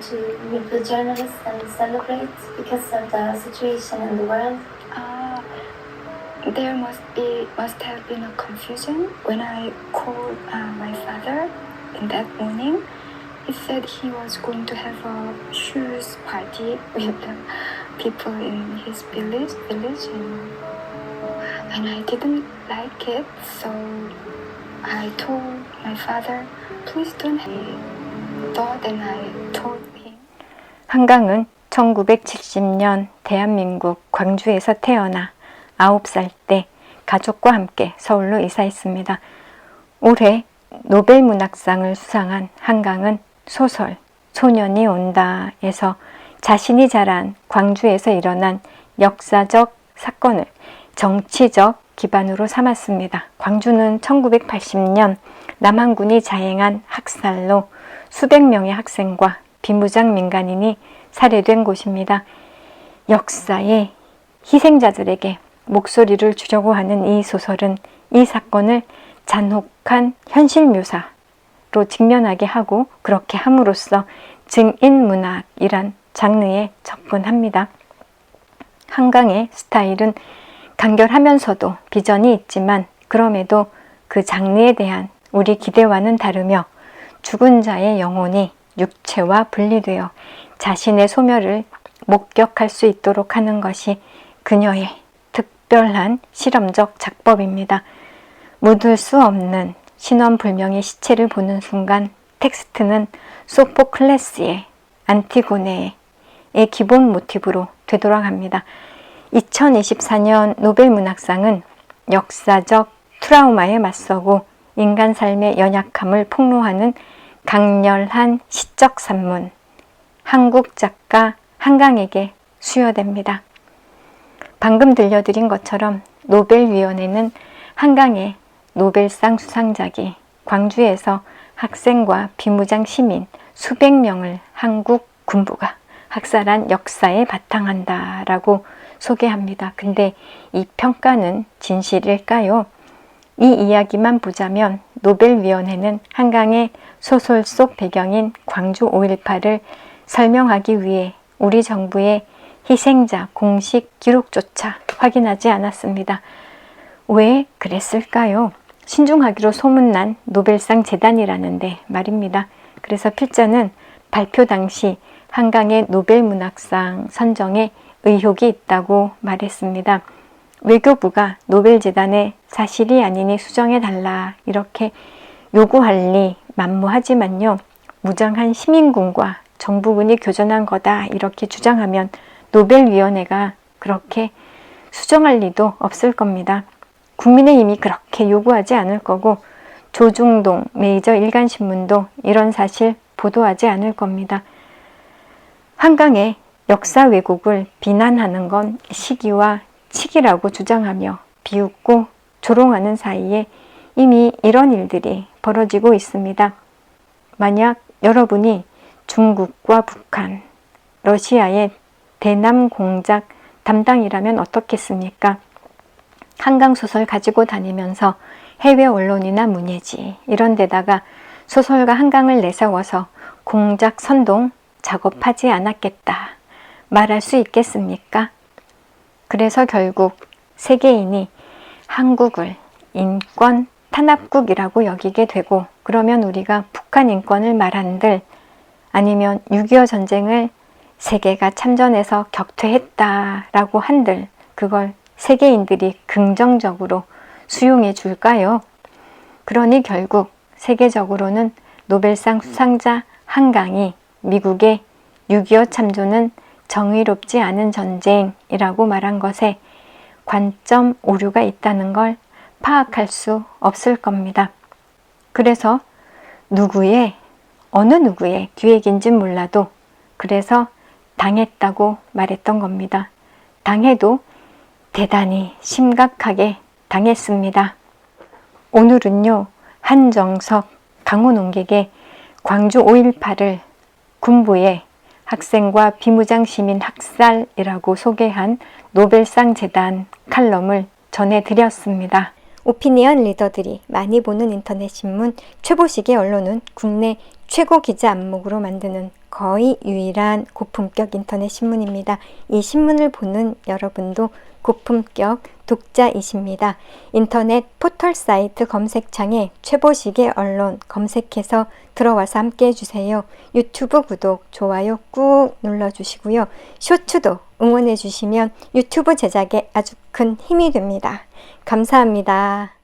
to meet with journalists and celebrate because of the situation in the world? There must have been a confusion when I called my father in that morning. He said he was going to have a shoes party with the people in his village, and I didn't like it, so I told my father, please don't. He thought, and I told him. 한강은 1970년 대한민국 광주에서 태어나 9살 때 가족과 함께 서울로 이사했습니다. 올해 노벨문학상을 수상한 한강은 소설 소년이 온다에서 자신이 자란 광주에서 일어난 역사적 사건을 정치적 기반으로 삼았습니다. 광주는 1980년 남한군이 자행한 학살로 수백 명의 학생과 비무장 민간인이 살해된 곳입니다. 역사의 희생자들에게 목소리를 주려고 하는 이 소설은 이 사건을 잔혹한 현실 묘사로 직면하게 하고, 그렇게 함으로써 증인문학이란 장르에 접근합니다. 한강의 스타일은 간결하면서도 비전이 있지만 그럼에도 그 장르에 대한 우리 기대와는 다르며 죽은 자의 영혼이 육체와 분리되어 자신의 소멸을 목격할 수 있도록 하는 것이 그녀의 특별한 실험적 작법입니다. 묻을 수 없는 신원불명의 시체를 보는 순간 텍스트는 소포클레스의 안티고네의 기본 모티브로 되돌아갑니다. 2024년 노벨문학상은 역사적 트라우마에 맞서고 인간 삶의 연약함을 폭로하는 강렬한 시적 산문, 한국 작가 한강에게 수여됩니다. 방금 들려드린 것처럼 노벨위원회는 한강의 노벨상 수상작이 광주에서 학생과 비무장 시민 수백 명을 한국 군부가 학살한 역사에 바탕한다라고 소개합니다. 근데 이 평가는 진실일까요? 이 이야기만 보자면 노벨위원회는 한강의 소설 속 배경인 광주 5.18을 설명하기 위해 우리 정부의 희생자 공식 기록조차 확인하지 않았습니다. 왜 그랬을까요? 신중하기로 소문난 노벨상 재단이라는데 말입니다. 그래서 필자는 발표 당시 한강의 노벨문학상 선정에 의혹이 있다고 말했습니다. 외교부가 노벨재단에 사실이 아니니 수정해달라 이렇게 요구할 리 만무하지만요, 무장한 시민군과 정부군이 교전한 거다 이렇게 주장하면 노벨위원회가 그렇게 수정할 리도 없을 겁니다. 국민의힘이 그렇게 요구하지 않을 거고 조중동 메이저 일간신문도 이런 사실 보도하지 않을 겁니다. 한강의 역사 왜곡을 비난하는 건 시기와 치기라고 주장하며 비웃고 조롱하는 사이에 이미 이런 일들이 벌어지고 있습니다. 만약 여러분이 중국과 북한, 러시아의 대남 공작 담당이라면 어떻겠습니까? 한강 소설 가지고 다니면서 해외 언론이나 문예지 이런 데다가 소설가 한강을 내세워서 공작 선동 작업하지 않았겠다 말할 수 있겠습니까? 그래서 결국 세계인이 한국을 인권 탄압국이라고 여기게 되고, 그러면 우리가 북한 인권을 말한들 아니면 6.25 전쟁을 세계가 참전해서 격퇴했다라고 한들 그걸 세계인들이 긍정적으로 수용해 줄까요? 그러니 결국 세계적으로는 노벨상 수상자 한강이 미국의 6.25 참전은 정의롭지 않은 전쟁이라고 말한 것에 관점 오류가 있다는 걸 파악할 수 없을 겁니다. 그래서 어느 누구의 기획인진 몰라도 그래서 당했다고 말했던 겁니다. 당해도 대단히 심각하게 당했습니다. 오늘은요, 한정석 강호농객의 광주 5.18을 군부의 학생과 비무장 시민 학살이라고 소개한 노벨상 재단 칼럼을 전해드렸습니다. 오피니언 리더들이 많이 보는 인터넷 신문 최보식의 언론은 국내 최고 기자 안목으로 만드는 거의 유일한 고품격 인터넷 신문입니다. 이 신문을 보는 여러분도 고품격 독자이십니다. 인터넷 포털 사이트 검색창에 최보식의 언론 검색해서 들어와서 함께 해주세요. 유튜브 구독, 좋아요 꾹 눌러주시고요. 쇼츠도 응원해주시면 유튜브 제작에 아주 큰 힘이 됩니다. 감사합니다.